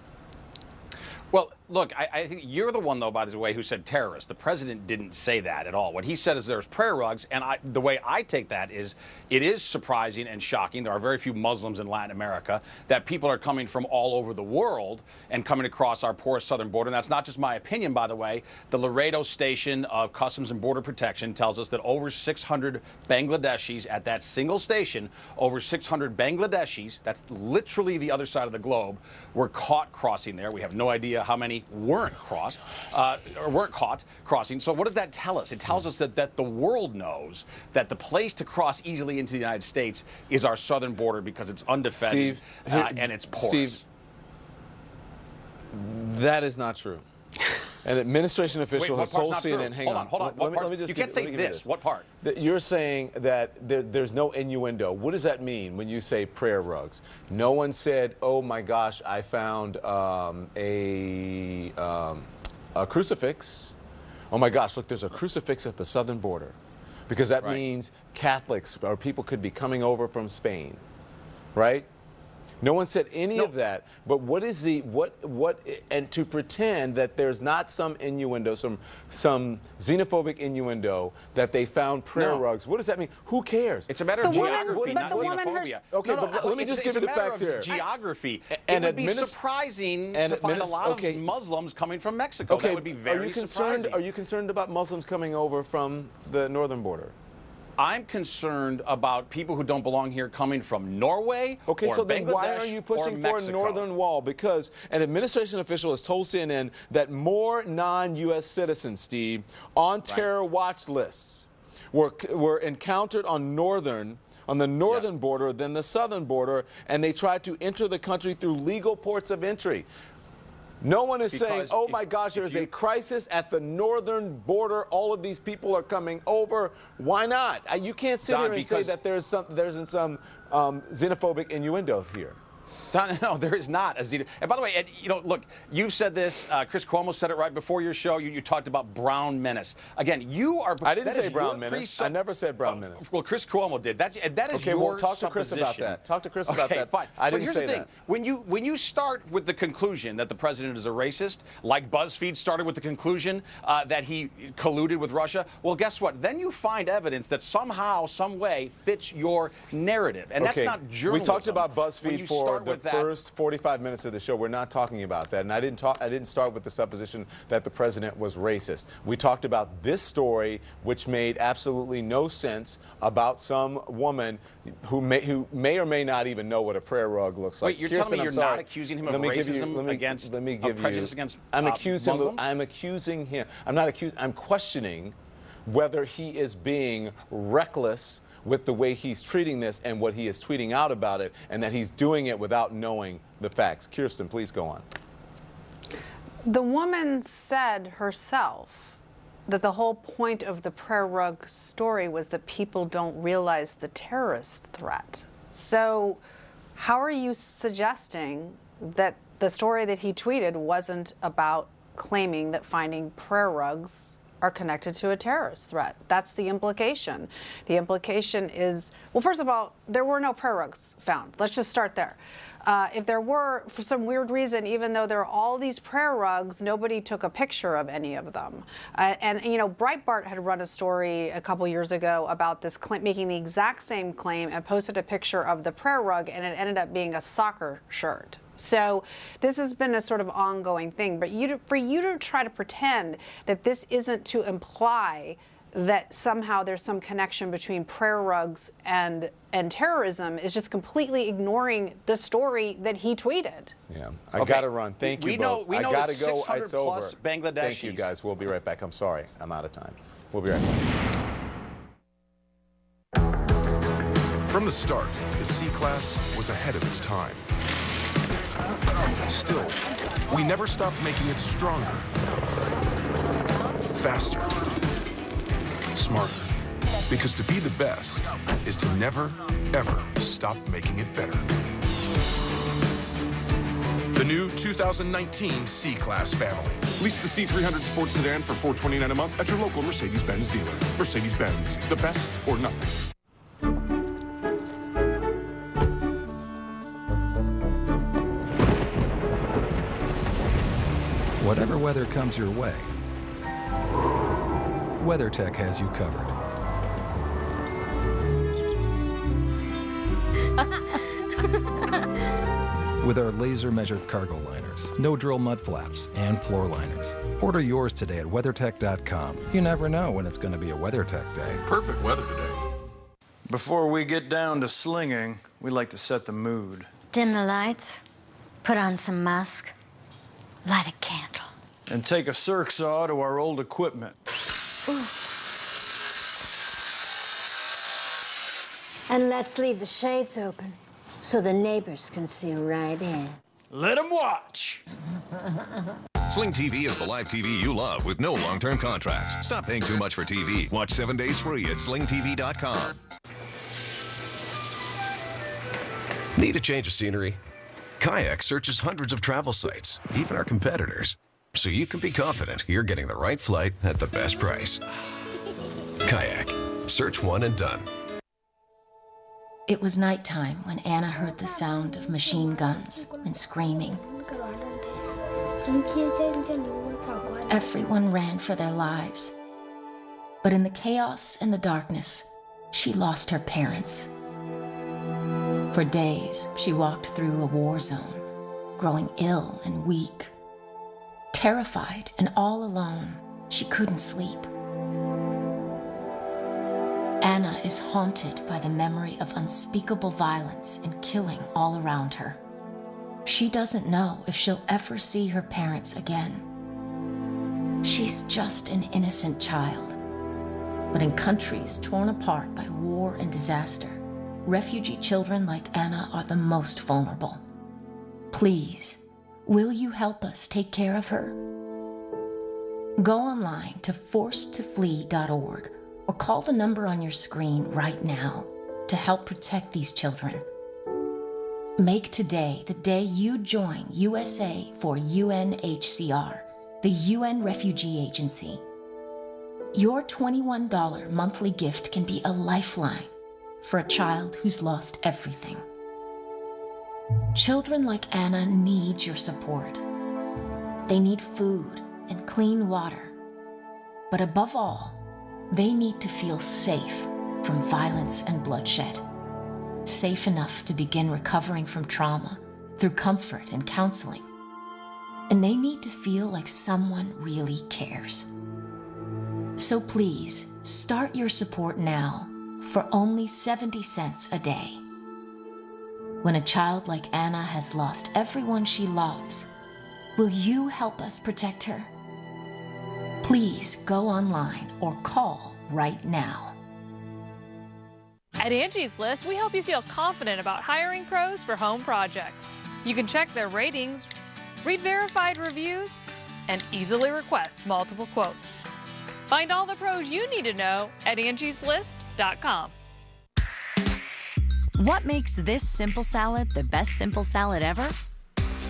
Well, look, I think you're the one, though, by the way, who said terrorist. The president didn't say that at all. What he said is there's prayer rugs, and the way I take that is it is surprising and shocking. There are very few Muslims in Latin America, that people are coming from all over the world and coming across our porous southern border. And that's not just my opinion, by the way. The Laredo Station of Customs and Border Protection tells us that over 600 Bangladeshis at that single station, over 600 Bangladeshis, that's literally the other side of the globe, were caught crossing there. We have no idea how many weren't caught crossing. So what does that tell us? It tells us that the world knows that the place to cross easily into the United States is our southern border, because it's undefended and it's porous. Steve, that is not true. An administration official has told CNN, hang on. Hold on. Let me just you can't say this. What part? You're saying that there's no innuendo. What does that mean when you say prayer rugs? No one said, oh my gosh, I found a crucifix. Oh my gosh, look, there's a crucifix at the southern border. Because that means Catholics or people could be coming over from Spain, right? No one said any of that, but what is and to pretend that there's not some innuendo, some xenophobic innuendo that they found prayer rugs. What does that mean? Who cares? It's a matter of geography, not xenophobia. Okay, but let me just give you the facts here. Geography. It would be surprising to find a lot of Muslims coming from Mexico. That would be very surprising. Are you concerned about Muslims coming over from the northern border? I'm concerned about people who don't belong here coming from Norway or so then Bangladesh why are you pushing for a northern wall? Because an administration official has told CNN that more non-U.S. citizens, Steve, on terror watch lists were encountered on the northern border than the southern border, and they tried to enter the country through legal ports of entry. No one is saying, oh my gosh, there is a crisis at the northern border. All of these people are coming over. Why not? You can't sit here and say that there's some xenophobic innuendo here. No, there is not a xenophobic. And by the way, look, you've said this. Chris Cuomo said it right before your show. You talked about brown menace. Again, you are. I didn't say brown menace. I never said brown menace. Well, Chris Cuomo did. That is okay, your well, talk to Chris about that. Talk to Chris about that. Fine. I didn't say that. Here's the thing. When you start with the conclusion that the president is a racist, like BuzzFeed started with the conclusion that he colluded with Russia, well, guess what? Then you find evidence that somehow, some way, fits your narrative, and that's not journalism. We talked about BuzzFeed for the first 45 minutes of the show. We're not talking about that, and I didn't start with the supposition that the president was racist. We talked about this story, which made absolutely no sense, about some woman who may or may not even know what a prayer rug looks like. Wait, you're telling me you're not accusing him of racism against prejudice against Muslims? I'm accusing him. I'm questioning whether he is being reckless with the way he's treating this and what he is tweeting out about it, and that he's doing it without knowing the facts. Kirsten, please go on. The woman said herself that the whole point of the prayer rug story was that people don't realize the terrorist threat. So how are you suggesting that the story that he tweeted wasn't about claiming that finding prayer rugs are connected to a terrorist threat? That's the implication. The implication is, well, first of all, there were no prayer rugs found. Let's just start there. If there were, for some weird reason, even though there are all these prayer rugs, nobody took a picture of any of them. And Breitbart had run a story a couple years ago about this making the exact same claim and posted a picture of the prayer rug, and it ended up being a soccer shirt. So this has been a sort of ongoing thing. But for you to try to pretend that this isn't to imply that somehow there's some connection between prayer rugs and terrorism is just completely ignoring the story that he tweeted. Yeah, I got to run. Thank you both. We know I got to go. It's over. Thank you, guys. We'll be right back. I'm sorry. I'm out of time. We'll be right back. From the start, the C-Class was ahead of its time. Still, we never stopped making it stronger, faster, smarter. Because to be the best is to never, ever stop making it better. The new 2019 C-Class family. Lease the C300 Sports Sedan for $429 a month at your local Mercedes-Benz dealer. Mercedes-Benz, the best or nothing. Whatever weather comes your way, WeatherTech has you covered. With our laser-measured cargo liners, no-drill mud flaps, and floor liners. Order yours today at WeatherTech.com. You never know when it's going to be a WeatherTech day. Perfect weather today. Before we get down to slinging, we like to set the mood. Dim the lights, put on some musk, light a candle. And take a circ saw to our old equipment. And let's leave the shades open so the neighbors can see right in. Let them watch. Sling TV is the live TV you love with no long-term contracts. Stop paying too much for TV. Watch 7 days free at slingtv.com. Need a change of scenery? Kayak searches hundreds of travel sites, even our competitors, so you can be confident you're getting the right flight at the best price. Kayak. Search one and done. It was nighttime when Anna heard the sound of machine guns and screaming. Everyone ran for their lives. But in the chaos and the darkness, she lost her parents. For days, she walked through a war zone, growing ill and weak. Terrified and all alone, she couldn't sleep. Anna is haunted by the memory of unspeakable violence and killing all around her. She doesn't know if she'll ever see her parents again. She's just an innocent child. But in countries torn apart by war and disaster, refugee children like Anna are the most vulnerable. Please, will you help us take care of her? Go online to forcedtoflee.org or call the number on your screen right now to help protect these children. Make today the day you join USA for UNHCR, the UN Refugee Agency. Your $21 monthly gift can be a lifeline for a child who's lost everything. Children like Anna need your support. They need food and clean water. But above all, they need to feel safe from violence and bloodshed. Safe enough to begin recovering from trauma through comfort and counseling. And they need to feel like someone really cares. So please, start your support now for only 70 cents a day. When a child like Anna has lost everyone she loves, will you help us protect her? Please go online or call right now. At Angie's List, we help you feel confident about hiring pros for home projects. You can check their ratings, read verified reviews, and easily request multiple quotes. Find all the pros you need to know at angieslist.com. What makes this simple salad the best simple salad ever?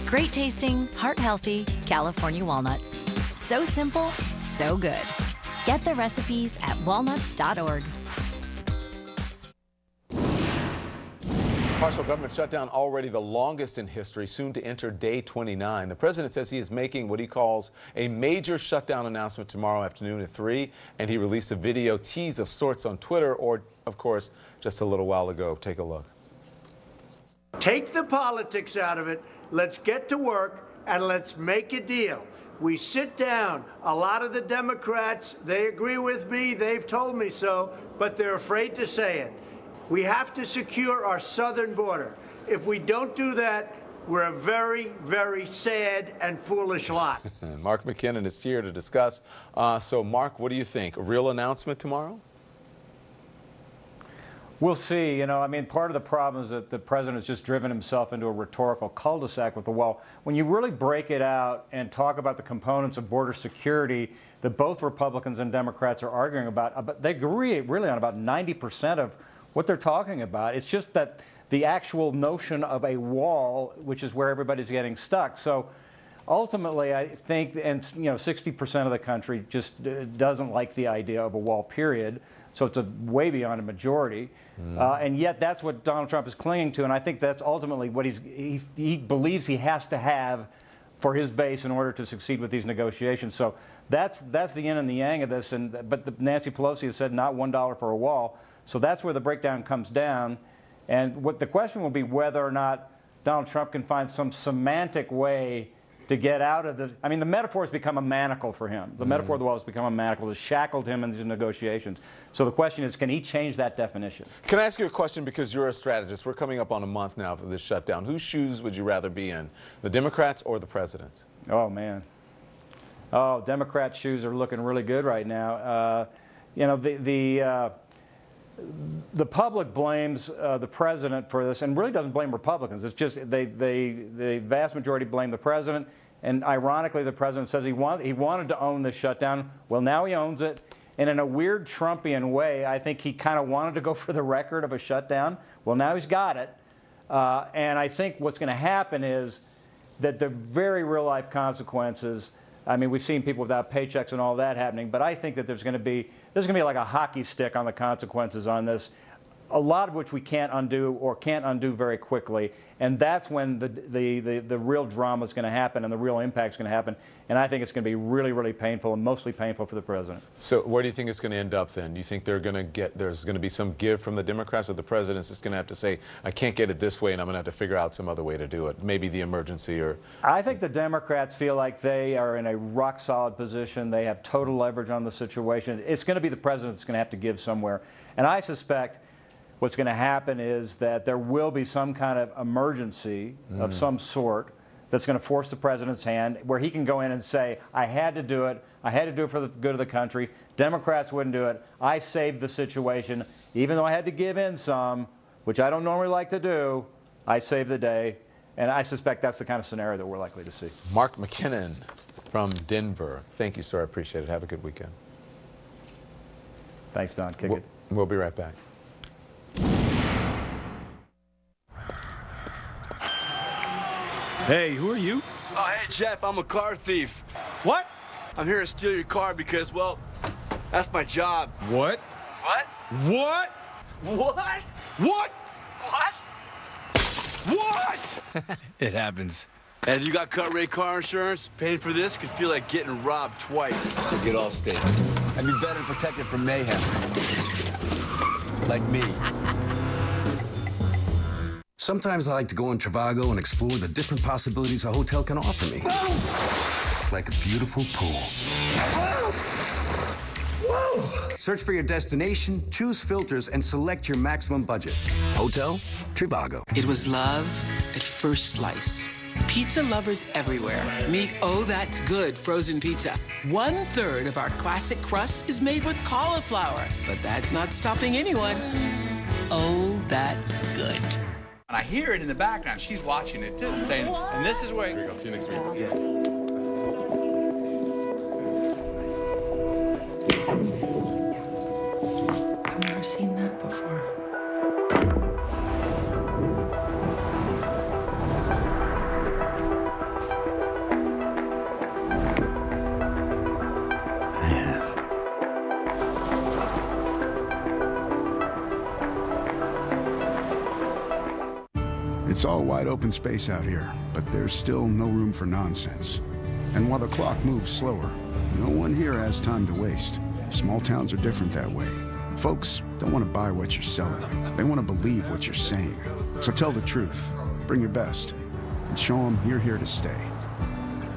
Great tasting, heart-healthy California walnuts. So simple, so good. Get the recipes at walnuts.org. Partial government shutdown already the longest in history, soon to enter day 29. The president says he is making what he calls a major shutdown announcement tomorrow afternoon at 3, and he released a video tease of sorts on Twitter, or, of course, just a little while ago. Take a look. Take the politics out of it. Let's get to work and let's make a deal. We sit down. A lot of the Democrats, they agree with me. They've told me so, but they're afraid to say it. We have to secure our southern border. If we don't do that, we're a very, very sad and foolish lot. Mark McKinnon is here to discuss. So, Mark, what do you think? A real announcement tomorrow? We'll see. You know, I mean, part of the problem is that the president has just driven himself into a rhetorical cul-de-sac with the wall. When you really break it out and talk about the components of border security that both Republicans and Democrats are arguing about, they agree really on about 90% of what they're talking about. It's just that the actual notion of a wall, which is where everybody's getting stuck. So ultimately, I think, and 60% of the country just doesn't like the idea of a wall, period. So it's way beyond a majority. And yet that's what Donald Trump is clinging to. And I think that's ultimately what he believes he has to have for his base in order to succeed with these negotiations. So that's the yin and the yang of this. But Nancy Pelosi has said not $1 for a wall. So that's where the breakdown comes down. And what the question will be whether or not Donald Trump can find some semantic way to get out of this. I mean, the metaphor has become a manacle for him. The metaphor of the wall has become a manacle. It has shackled him in these negotiations. So the question is, can he change that definition? Can I ask you a question, because you're a strategist? We're coming up on a month now for this shutdown. Whose shoes would you rather be in, the Democrats or the president's? Oh, man. Oh, Democrats' shoes are looking really good right now. You know, the public blames the president for this, and really doesn't blame Republicans. It's just the vast majority blame the president. And ironically, the president says he wanted to own this shutdown. Well, now he owns it. And in a weird Trumpian way, I think he kind of wanted to go for the record of a shutdown. Well, now he's got it. And I think what's going to happen is that the very real-life consequences, I mean, we've seen people without paychecks and all that happening, but I think that there's going to be like a hockey stick on the consequences on this, a lot of which we can't undo or can't undo very quickly. And that's when the real drama is going to happen and the real impact is going to happen. And I think it's going to be really, really painful, and mostly painful for the president. So where do you think it's going to end up then? Do you think there's going to be some give from the Democrats, or the president's just going to have to say, I can't get it this way and I'm going to have to figure out some other way to do it? Maybe the emergency or... I think the Democrats feel like they are in a rock-solid position. They have total leverage on the situation. It's going to be the president that's going to have to give somewhere. And I suspect what's going to happen is that there will be some kind of emergency of some sort that's going to force the president's hand, where he can go in and say, I had to do it. I had to do it for the good of the country. Democrats wouldn't do it. I saved the situation. Even though I had to give in some, which I don't normally like to do, I saved the day. And I suspect that's the kind of scenario that we're likely to see. Mark McKinnon from Denver. Thank you, sir. I appreciate it. Have a good weekend. Thanks, Don. Kick it. We'll be right back. Hey, who are you? Oh, hey, Jeff, I'm a car thief. What? I'm here to steal your car because, well, that's my job. What? What? What? What? What? What? What? It happens. And you got cut rate car insurance? Paying for this could feel like getting robbed twice. So get all state. And be better protected from mayhem. Like me. Sometimes I like to go in Trivago and explore the different possibilities a hotel can offer me. Like a beautiful pool. Whoa! Search for your destination, choose filters, and select your maximum budget. Hotel Trivago. It was love at first slice. Pizza lovers everywhere meet Oh That's Good frozen pizza. 1/3 of our classic crust is made with cauliflower, but that's not stopping anyone. Oh That's Good. And I hear it in the background. She's watching it too, saying, and this is where... Here you go. See you next week. Yeah. I've never seen that before. It's all wide open space out here, but there's still no room for nonsense. And while the clock moves slower, no one here has time to waste. Small towns are different that way. Folks don't want to buy what you're selling. They want to believe what you're saying. So tell the truth, bring your best, and show them you're here to stay.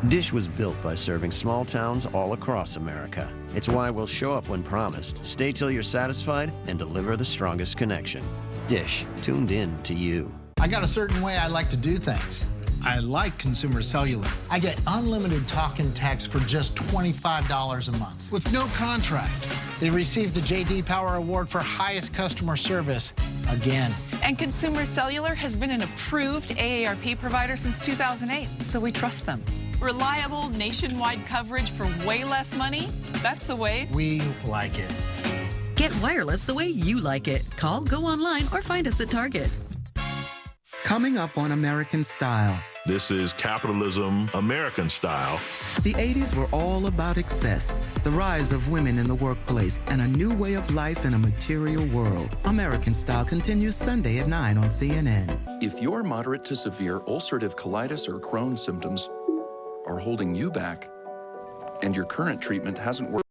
Dish was built by serving small towns all across America. It's why we'll show up when promised, stay till you're satisfied, and deliver the strongest connection. Dish, tuned in to you. I got a certain way I like to do things. I like Consumer Cellular. I get unlimited talk and text for just $25 a month with no contract. They received the J.D. Power Award for highest customer service again. And Consumer Cellular has been an approved AARP provider since 2008, so we trust them. Reliable nationwide coverage for way less money? That's the way. We like it. Get wireless the way you like it. Call, go online, or find us at Target. Coming up on American Style. This is capitalism, American style. The 80s were all about excess, the rise of women in the workplace, and a new way of life in a material world. American Style continues Sunday at 9 on CNN. If your moderate to severe ulcerative colitis or Crohn's symptoms are holding you back, and your current treatment hasn't worked,